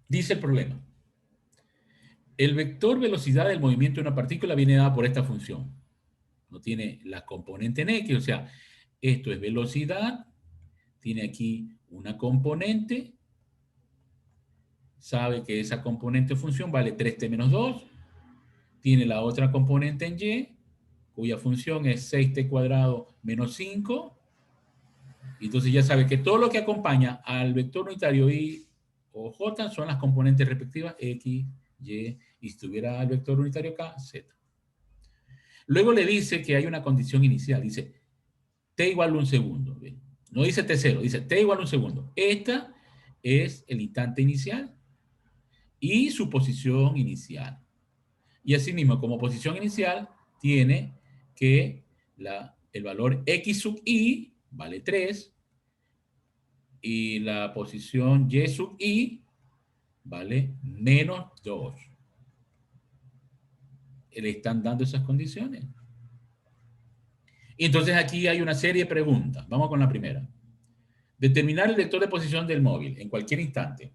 Dice el problema. El vector velocidad del movimiento de una partícula viene dada por esta función. No tiene la componente en X, o sea, esto es velocidad, tiene aquí una componente, sabe que esa componente de función vale 3t menos 2, tiene la otra componente en Y, cuya función es 6t cuadrado menos 5, y entonces ya sabe que todo lo que acompaña al vector unitario Y o J son las componentes respectivas X, Y, y si tuviera el vector unitario K, Z. Luego le dice que hay una condición inicial, dice t igual a un segundo. ¿Ve? No dice t0, dice t igual a un segundo. Esta es el instante inicial y su posición inicial. Y asimismo, como posición inicial, tiene que el valor x sub i vale 3 y la posición y sub i vale menos 2. Le están dando esas condiciones. Y entonces aquí hay una serie de preguntas. Vamos con la primera. Determinar el vector de posición del móvil en cualquier instante.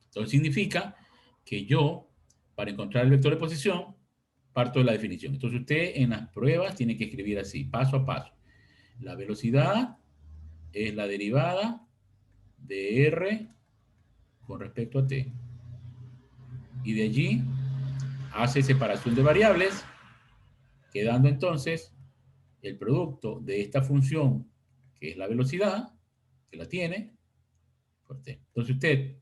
Entonces significa que yo, para encontrar el vector de posición, parto de la definición. Entonces usted en las pruebas tiene que escribir así, paso a paso. La velocidad es la derivada de r con respecto a t. Y de allí hace separación de variables, quedando entonces el producto de esta función, que es la velocidad, que la tiene, por t. Entonces usted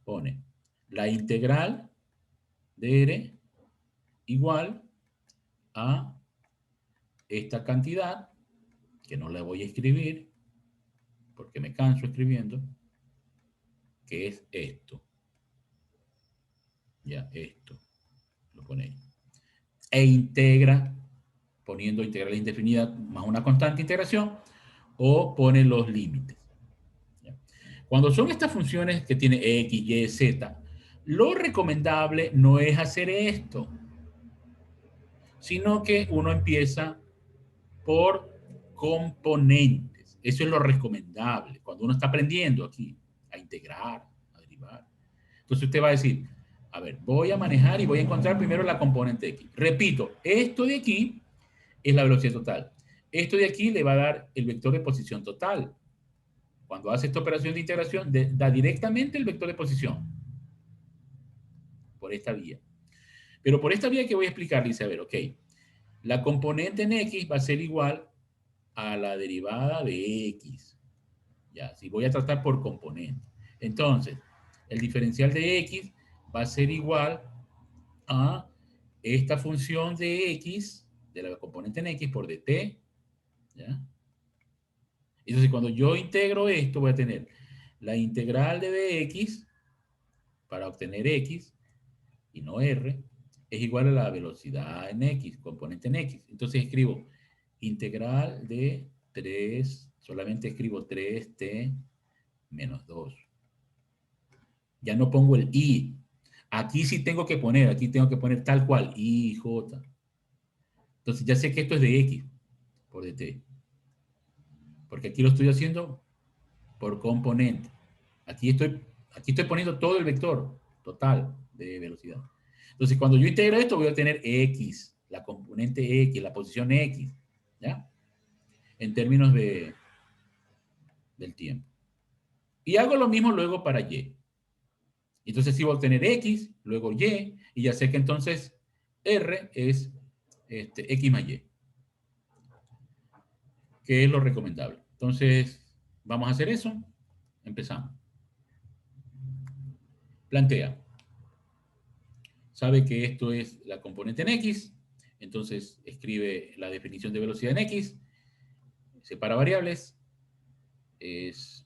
pone la integral de r igual a esta cantidad, que no la voy a escribir, porque me canso escribiendo, que es esto. Ya, esto. Lo pone ahí. E integra, poniendo integral indefinida más una constante integración, o pone los límites. ¿Ya? Cuando son estas funciones que tiene x, y, z, lo recomendable no es hacer esto, sino que uno empieza por componentes. Eso es lo recomendable cuando uno está aprendiendo aquí a integrar, a derivar. Entonces usted va a decir, a ver, voy a manejar y voy a encontrar primero la componente X. Repito, esto de aquí es la velocidad total. Esto de aquí le va a dar el vector de posición total. Cuando hace esta operación de integración, da directamente el vector de posición por esta vía. Pero por esta vía que voy a explicar, dice, a ver, ok, la componente en X va a ser igual a la derivada de X. Ya, si voy a tratar por componente. Entonces, el diferencial de X va a ser igual a esta función de X, de la componente en X por dt. ¿Ya? Entonces, cuando yo integro esto, voy a tener la integral de dx para obtener X y no R, es igual a la velocidad en X, componente en X. Entonces escribo integral de 3, solamente escribo 3t menos 2. Ya no pongo el i. Aquí sí tengo que poner, aquí tengo que poner tal cual, i, j. Entonces ya sé que esto es de x por dt. Porque aquí lo estoy haciendo por componente. Aquí estoy poniendo todo el vector total de velocidad. Entonces cuando yo integro esto voy a tener x, la componente x, la posición x, ¿ya? En términos del tiempo. Y hago lo mismo luego para y. Entonces sí voy a obtener x, luego y ya sé que entonces r es x más y, que es lo recomendable. Entonces, vamos a hacer eso. Empezamos. Plantea. Sabe que esto es la componente en x, entonces escribe la definición de velocidad en x, separa variables,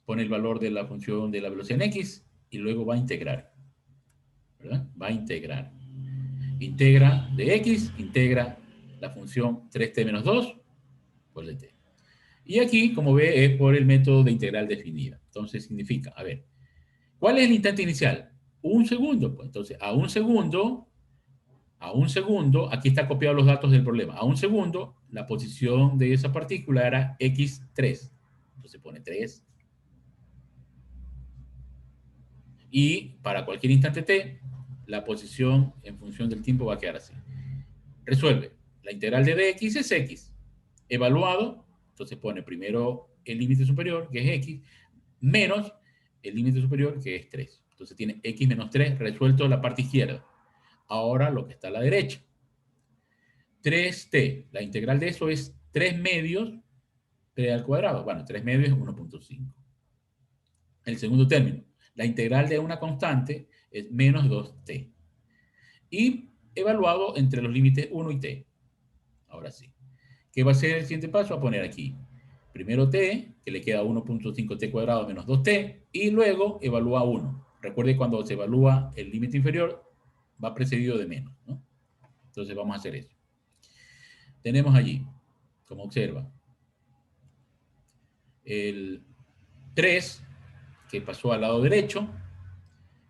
pone el valor de la función de la velocidad en x y luego va a integrar. ¿Verdad? Va a integrar. Integra de x, integra la función 3t menos 2 por dt. Y aquí, como ve, es por el método de integral definida. Entonces significa, a ver, ¿cuál es el instante inicial? Un segundo. Pues entonces, a un segundo, aquí está copiado los datos del problema. A un segundo, la posición de esa partícula era x3. Entonces pone 3. Y para cualquier instante t, la posición en función del tiempo va a quedar así. Resuelve. La integral de dx es x. Evaluado, entonces pone primero el límite superior, que es x, menos el límite superior, que es 3. Entonces tiene x menos 3 resuelto la parte izquierda. Ahora lo que está a la derecha. 3t, la integral de eso es 3 medios t al cuadrado. Bueno, 3 medios es 1.5. El segundo término, la integral de una constante es menos 2t. Y evaluado entre los límites 1 y t. Ahora sí. ¿Qué va a ser el siguiente paso? A poner aquí primero t, que le queda 1.5t cuadrado menos 2t, y luego evalúa 1. Recuerde, cuando se evalúa el límite inferior, va precedido de menos, ¿no? Entonces vamos a hacer eso. Tenemos allí, como observa, el 3, que pasó al lado derecho,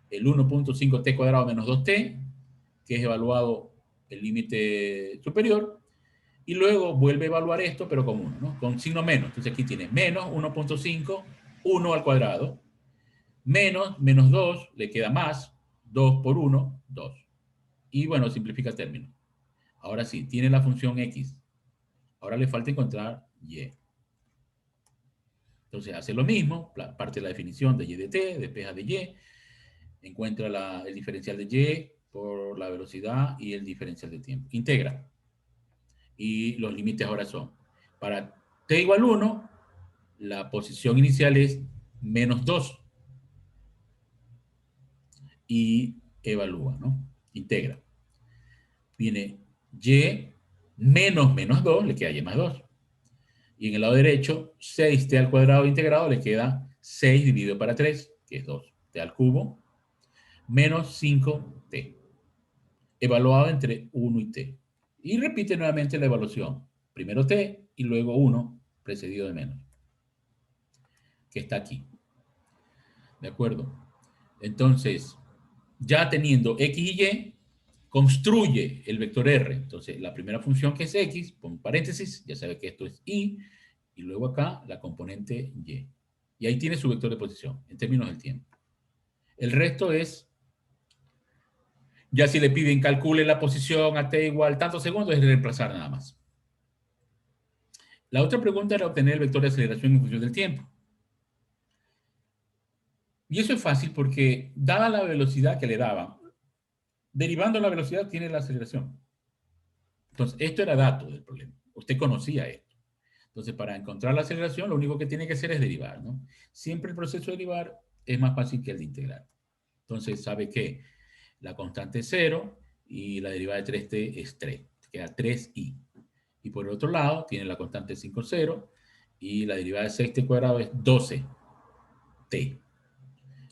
el 1.5t cuadrado menos 2t, que es evaluado el límite superior, y luego vuelve a evaluar esto, pero con 1, ¿no? Con signo menos. Entonces aquí tiene menos 1.5, 1 al cuadrado, menos 2, le queda más, 2 por 1, 2. Y bueno, simplifica el término. Ahora sí, tiene la función x. Ahora le falta encontrar y. Entonces hace lo mismo, parte de la definición de y de t, despeja de y, encuentra el diferencial de y por la velocidad y el diferencial de tiempo. Integra. Y los límites ahora son, para t igual 1, la posición inicial es menos 2. Y evalúa, ¿no? Integra. Viene y menos 2, le queda y más 2. Y en el lado derecho, 6t al cuadrado integrado le queda 6 dividido para 3, que es 2t al cubo, menos 5t. Evaluado entre 1 y t. Y repite nuevamente la evaluación. Primero t y luego 1, precedido de menos, que está aquí. ¿De acuerdo? Entonces, ya teniendo x y y, construye el vector r. Entonces, la primera función, que es x, pon paréntesis, ya sabe que esto es y luego acá la componente y. Y ahí tiene su vector de posición, en términos del tiempo. El resto es, ya si le piden calcule la posición a t igual tantos segundos, es reemplazar nada más. La otra pregunta era obtener el vector de aceleración en función del tiempo. Y eso es fácil porque, dada la velocidad que le daban, derivando la velocidad tiene la aceleración. Entonces, esto era dato del problema. Usted conocía esto. Entonces, para encontrar la aceleración, lo único que tiene que hacer es derivar, ¿no? Siempre el proceso de derivar es más fácil que el de integrar. Entonces, sabe que la constante es 0 y la derivada de 3t es 3. Queda 3i. Y por el otro lado, tiene la constante 5, 0 y la derivada de 6t cuadrado es 12t.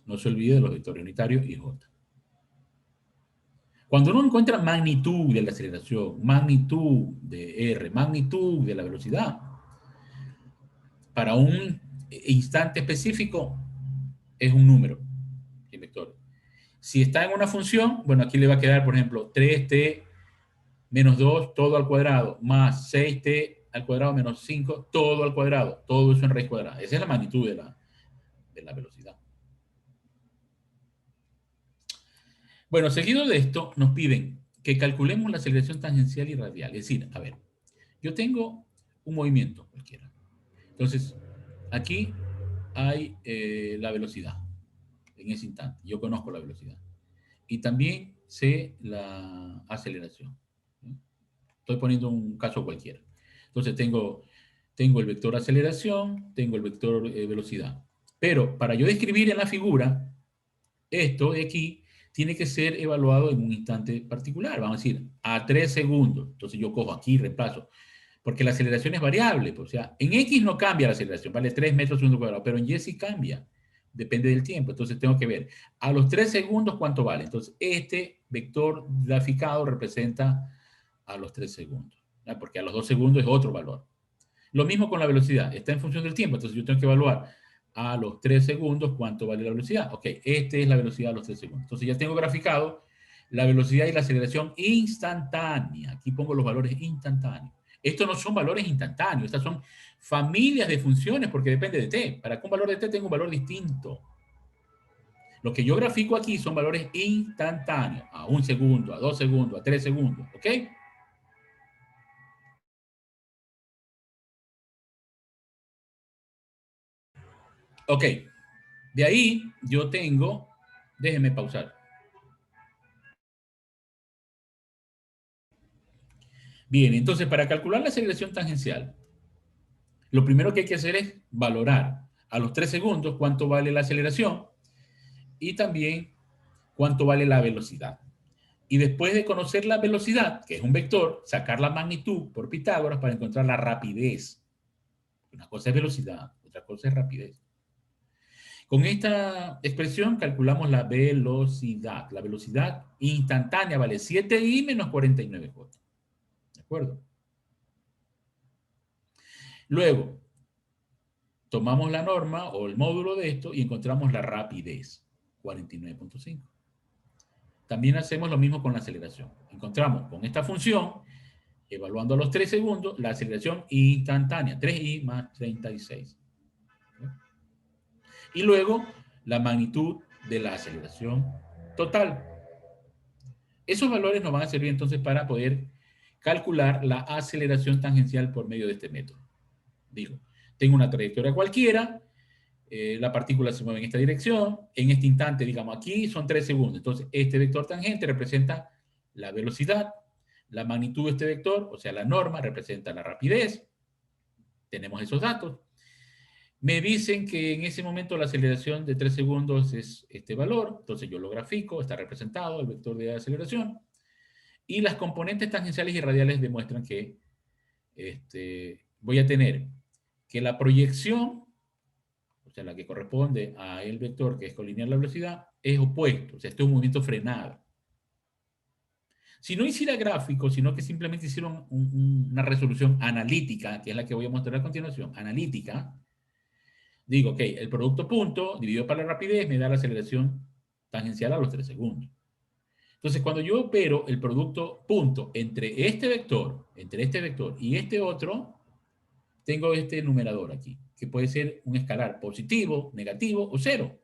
No se olvide de los vectores unitarios y j. Cuando uno encuentra magnitud de la aceleración, magnitud de r, magnitud de la velocidad, para un instante específico es un número, el vector. Si está en una función, bueno, aquí le va a quedar, por ejemplo, 3t menos 2 todo al cuadrado, más 6t al cuadrado menos 5 todo al cuadrado, todo eso en raíz cuadrada. Esa es la magnitud de la velocidad. Bueno, seguido de esto, nos piden que calculemos la aceleración tangencial y radial. Es decir, a ver, yo tengo un movimiento cualquiera. Entonces, aquí hay la velocidad en ese instante. Yo conozco la velocidad. Y también sé la aceleración. Estoy poniendo un caso cualquiera. Entonces, tengo el vector aceleración, tengo el vector velocidad. Pero para yo describir en la figura, esto de aquí tiene que ser evaluado en un instante particular. Vamos a decir, a 3 segundos. Entonces yo cojo aquí, reemplazo. Porque la aceleración es variable. O sea, en X no cambia la aceleración, vale 3 metros segundo cuadrado, pero en Y sí cambia. Depende del tiempo. Entonces tengo que ver a los 3 segundos cuánto vale. Entonces este vector graficado representa a los 3 segundos. ¿Ya? Porque a los 2 segundos es otro valor. Lo mismo con la velocidad. Está en función del tiempo. Entonces yo tengo que evaluar a los 3 segundos cuánto vale la velocidad. Ok, esta es la velocidad a los 3 segundos. Entonces ya tengo graficado la velocidad y la aceleración instantánea. Aquí pongo los valores instantáneos. Estos no son valores instantáneos, estas son familias de funciones porque depende de t. Para que un valor de t tenga un valor distinto. Lo que yo grafico aquí son valores instantáneos, a 1 segundo, a 2 segundos, a 3 segundos, ¿ok? Ok, de ahí yo tengo, déjenme pausar. Bien, entonces para calcular la aceleración tangencial, lo primero que hay que hacer es valorar a los 3 segundos cuánto vale la aceleración y también cuánto vale la velocidad. Y después de conocer la velocidad, que es un vector, sacar la magnitud por Pitágoras para encontrar la rapidez. Una cosa es velocidad, otra cosa es rapidez. Con esta expresión calculamos la velocidad. La velocidad instantánea vale 7i menos 49j. ¿De acuerdo? Luego, tomamos la norma o el módulo de esto y encontramos la rapidez, 49.5. También hacemos lo mismo con la aceleración. Encontramos con esta función, evaluando a los 3 segundos, la aceleración instantánea, 3i más 36. Y luego, la magnitud de la aceleración total. Esos valores nos van a servir entonces para poder calcular la aceleración tangencial por medio de este método. Digo, tengo una trayectoria cualquiera, la partícula se mueve en esta dirección, en este instante, digamos, aquí son 3 segundos. Entonces, este vector tangente representa la velocidad, la magnitud de este vector, o sea, la norma, representa la rapidez. Tenemos esos datos. Me dicen que en ese momento la aceleración de 3 segundos es este valor, entonces yo lo grafico, está representado el vector de aceleración, y las componentes tangenciales y radiales demuestran que voy a tener que la proyección, o sea, la que corresponde a el vector que es colineal la velocidad, es opuesto, o sea, este es un movimiento frenado. Si no hiciera gráfico, sino que simplemente hicieron una resolución analítica, que es la que voy a mostrar a continuación, analítica, digo, ok, el producto punto dividido por la rapidez me da la aceleración tangencial a los 3 segundos. Entonces, cuando yo opero el producto punto entre este vector y este otro, tengo este numerador aquí, que puede ser un escalar positivo, negativo o cero.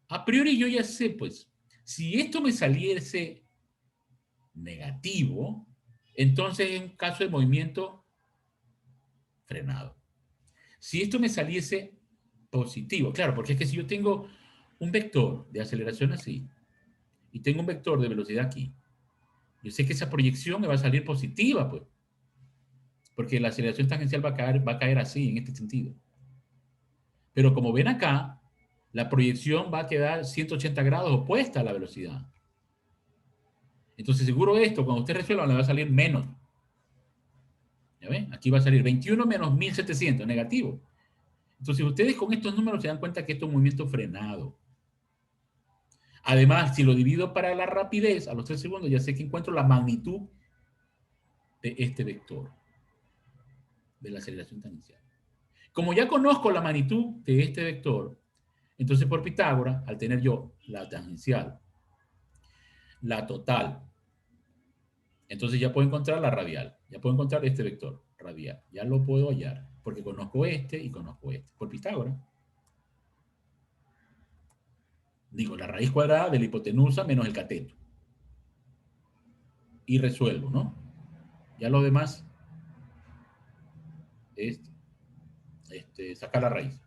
A priori yo ya sé, pues, si esto me saliese negativo, entonces es un caso de movimiento frenado. Si esto me saliese positivo, claro, porque es que si yo tengo un vector de aceleración así y tengo un vector de velocidad aquí, yo sé que esa proyección me va a salir positiva, pues, porque la aceleración tangencial va a caer así, en este sentido. Pero como ven acá, la proyección va a quedar 180 grados opuesta a la velocidad. Entonces, seguro esto, cuando usted resuelva, le va a salir menos. ¿Ya ven? Aquí va a salir 21 menos 1700, negativo. Entonces, ustedes con estos números se dan cuenta que esto es un movimiento frenado. Además, si lo divido para la rapidez, a los 3 segundos, ya sé que encuentro la magnitud de este vector, de la aceleración tangencial. Como ya conozco la magnitud de este vector, entonces por Pitágoras, al tener yo la tangencial, la total, entonces ya puedo encontrar la radial, ya puedo encontrar este vector radial, ya lo puedo hallar, porque conozco este y conozco este. Por Pitágoras, digo la raíz cuadrada de la hipotenusa menos el cateto. Y resuelvo, ¿no? Ya lo demás es sacar la raíz.